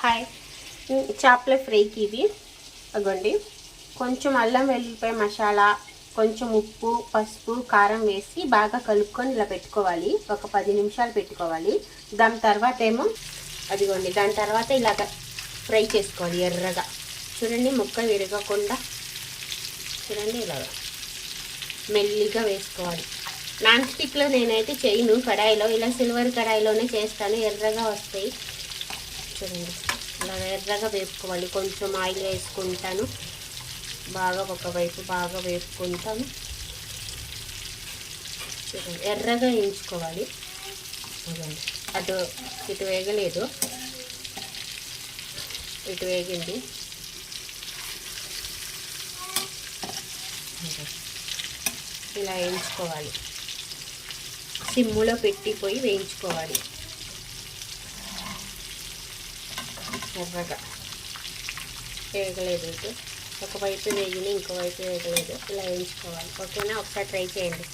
Hi, చేపల ఫ్రైకి ఇవి అగోండి. కొంచెం అల్లం వెల్లుల్లిపాయ మసాలా, కొంచెం ఉప్పు, పసుపు, కారం వేసి బాగా కలుపుకొని ఇలా పెట్టుకోవాలి. ఒక 10 నిమిషాలు పెట్టుకోవాలి. దాని తర్వాత ఏమో అదిగోండి, దాని తర్వాత ఇలాగ ఫ్రై చేసుకోవాలి ఎర్రగా. చూడండి, ముక్క విరగకుండా చూడండి, ఇలాగ మెల్లిగా వేసుకోవాలి. నాన్ స్టిక్లో నేనైతే చేయను, కడాయిలో ఇలా సిల్వర్ కడాయిలోనే చేస్తాను. ఎర్రగా వస్తాయి చూడండి. ఇలా ఎర్రగా వేపుకోవాలి. కొంచెం ఆయిల్ వేసుకుంటాను, బాగా ఒకవైపు బాగా వేపుకుంటాను. చూడండి, ఎర్రగా వేయించుకోవాలి. అటు ఇటు వేగలేదు, ఇటు వేగింది. ఇలా వేయించుకోవాలి, సిమ్ములో పెట్టిపోయి వేయించుకోవాలి. ఎర్రగా వేగలేదు, ఇటు ఒకవైపు వేగిన ఇంకోవైపు వేగలేదు. ఇలా వేయించుకోవాలి. ఓకేనా, ఒకసారి ట్రై చేయండి.